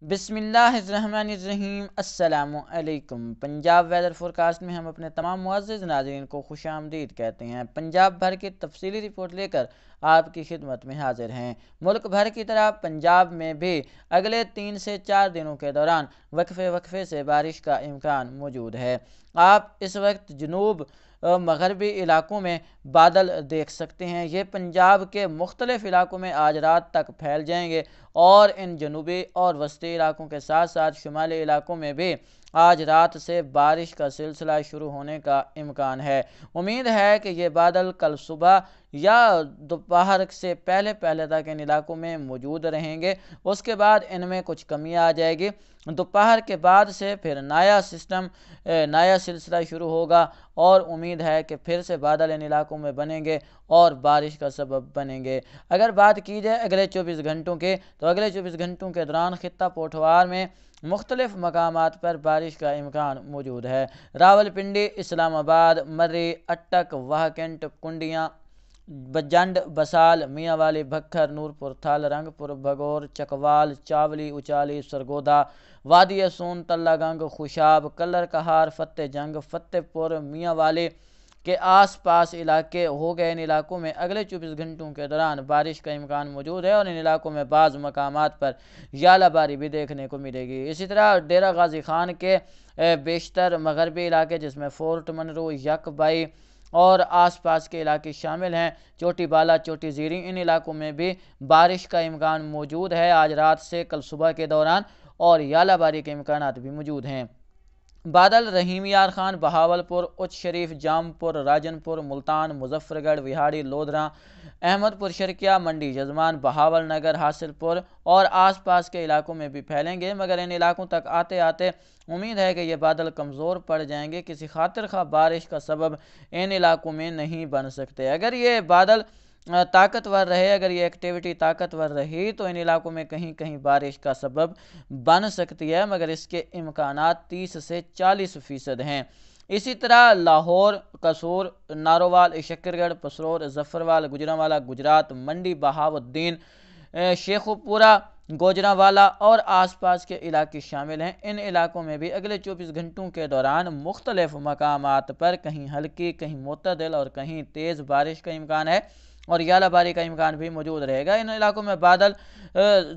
بسم اللہ الرحمن الرحیم۔ السلام علیکم۔ پنجاب ویدر فورکاسٹ میں ہم اپنے تمام معزز ناظرین کو خوش آمدید کہتے ہیں۔ پنجاب بھر کی تفصیلی رپورٹ لے کر آپ کی خدمت میں حاضر ہیں۔ ملک بھر کی طرح پنجاب میں بھی اگلے 3 سے 4 دنوں کے دوران وقفے سے بارش کا امکان موجود ہے۔ آپ اس وقت جنوب مغربی علاقوں میں بادل دیکھ سکتے ہیں۔ یہ پنجاب کے مختلف علاقوں میں آج رات تک پھیل جائیں گے اور ان جنوبی اور وسطی علاقوں کے ساتھ ساتھ شمالی علاقوں میں بھی آج رات سے بارش کا سلسلہ شروع ہونے کا امکان ہے۔ امید ہے کہ یہ بادل کل صبح یا دوپہر سے پہلے تک ان علاقوں میں موجود رہیں گے۔ اس کے بعد ان میں کچھ کمی آ جائے گی۔ دوپہر کے بعد سے پھر نیا سلسلہ شروع ہوگا اور امید ہے کہ پھر سے بادل ان علاقوں میں بنیں گے اور بارش کا سبب بنیں گے۔ اگر بات کی جائے اگلے 24 گھنٹوں کے تو اگلے 24 گھنٹوں کے دوران خطہ پوٹھوار میں مختلف مقامات پر بارش کا امکان موجود ہے۔ راولپنڈی، اسلام آباد، مرری، اٹک، واہکنٹ، کنڈیاں، بجنڈ، بسال، میاں والی، بکھر، نورپور تھل، رنگ پور، بھگور، چکوال، چاولی، اچالی، سرگودا، وادی سون، تلہ گنگ، خوشاب، کلر کہار، فتح جنگ، فتح پور، میاں والی کے آس پاس علاقے ہو گئے۔ ان علاقوں میں اگلے 24 گھنٹوں کے دوران بارش کا امکان موجود ہے اور ان علاقوں میں بعض مقامات پر ژالہ باری بھی دیکھنے کو ملے گی۔ اسی طرح ڈیرہ غازی خان کے بیشتر مغربی علاقے جس میں فورٹ منرو، یک بائی اور آس پاس کے علاقے شامل ہیں، چوٹی بالا، چوٹی زیری، ان علاقوں میں بھی بارش کا امکان موجود ہے آج رات سے کل صبح کے دوران اور ژالہ باری کے امکانات بھی موجود ہیں۔ بادل رحیم یار خان، بہاولپور، اچ شریف، جامپور، راجنپور، ملتان، مظفر گڑھ، وہاڑی، لودھراں، احمد پور شرکیہ، منڈی یزمان، بہاول نگر، حاصل پور اور آس پاس کے علاقوں میں بھی پھیلیں گے، مگر ان علاقوں تک آتے آتے امید ہے کہ یہ بادل کمزور پڑ جائیں گے، کسی خاطر خواہ بارش کا سبب ان علاقوں میں نہیں بن سکتے۔ اگر یہ بادل طاقتور رہے، اگر یہ ایکٹیویٹی طاقتور رہی تو ان علاقوں میں کہیں کہیں بارش کا سبب بن سکتی ہے، مگر اس کے امکانات 30 سے 40% ہیں۔ اسی طرح لاہور، قصور، نارووال، شکرگڑھ، پسرور، ظفروال، گجرانوالہ، گجرات، منڈی بہاؤالدین، شیخوپورہ، گوجرانوالا اور آس پاس کے علاقے شامل ہیں۔ ان علاقوں میں بھی اگلے 24 گھنٹوں کے دوران مختلف مقامات پر کہیں ہلکی، کہیں معتدل اور کہیں تیز بارش کا امکان ہے اور ژالہ باری کا امکان بھی موجود رہے گا۔ ان علاقوں میں بادل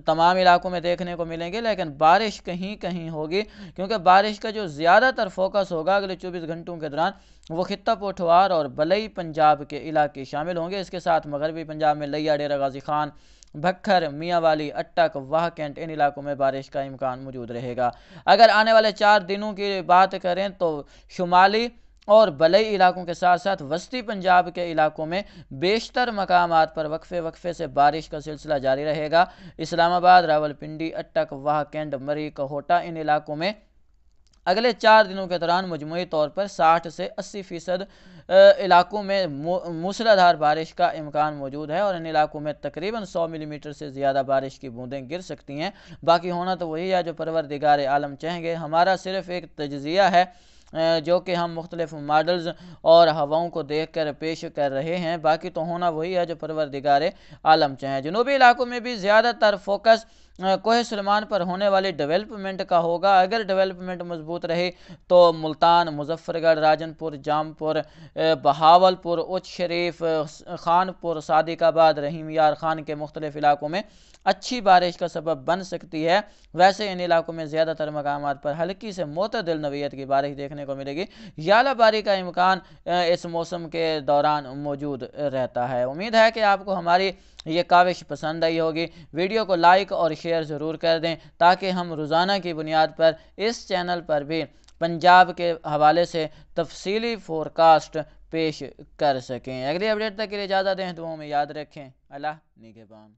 تمام علاقوں میں دیکھنے کو ملیں گے، لیکن بارش کہیں کہیں ہوگی، کیونکہ بارش کا جو زیادہ تر فوکس ہوگا اگلے 24 گھنٹوں کے دوران وہ خطہ پوٹھوار اور بلئی پنجاب کے علاقے شامل ہوں گے۔ اس کے ساتھ مغربی پنجاب میں لیا، ڈیرہ غازی خان، بکھر، میاں والی، اٹک، واہکنٹ، ان علاقوں میں بارش کا امکان موجود رہے گا۔ اگر آنے والے 4 دنوں کی بات کریں تو شمالی اور بلئی علاقوں کے ساتھ ساتھ وسطی پنجاب کے علاقوں میں بیشتر مقامات پر وقفے سے بارش کا سلسلہ جاری رہے گا۔ اسلام آباد، راولپنڈی، اٹک، واہکنڈ، مری، کہوٹہ، ان علاقوں میں اگلے 4 دنوں کے دوران مجموعی طور پر 60 سے 80% علاقوں میں موسلادھار بارش کا امکان موجود ہے اور ان علاقوں میں تقریباً 100 ملی میٹر سے زیادہ بارش کی بوندیں گر سکتی ہیں۔ باقی ہونا تو وہی ہے جو پروردگار عالم چاہیں گے۔ ہمارا صرف ایک تجزیہ ہے جو کہ ہم مختلف ماڈلز اور ہواؤں کو دیکھ کر پیش کر رہے ہیں، باقی تو ہونا وہی ہے جو پروردگار عالم چاہیں۔ جنوبی علاقوں میں بھی زیادہ تر فوکس کوہ سلیمان پر ہونے والی ڈیولپمنٹ کا ہوگا۔ اگر ڈیولپمنٹ مضبوط رہے تو ملتان، مظفر گڑھ، راجنپور، جامپور، بہاولپور، اچ شریف، خانپور، صادق آباد، رحیم یار خان کے مختلف علاقوں میں اچھی بارش کا سبب بن سکتی ہے۔ ویسے ان علاقوں میں زیادہ تر مقامات پر ہلکی سے معتدل نوعیت کی بارش دیکھنے کو ملے گی۔ ژالہ باری کا امکان اس موسم کے دوران موجود رہتا ہے۔ امید ہے کہ آپ کو ہماری یہ کاوش پسند آئی ہوگی۔ ویڈیو کو لائک اور شیئر ضرور کر دیں تاکہ ہم روزانہ کی بنیاد پر اس چینل پر بھی پنجاب کے حوالے سے تفصیلی فورکاسٹ پیش کر سکیں۔ اگلی اپڈیٹ تک کے لیے اجازت دیں، دعاؤں میں یاد رکھیں۔ اللہ نگہبان۔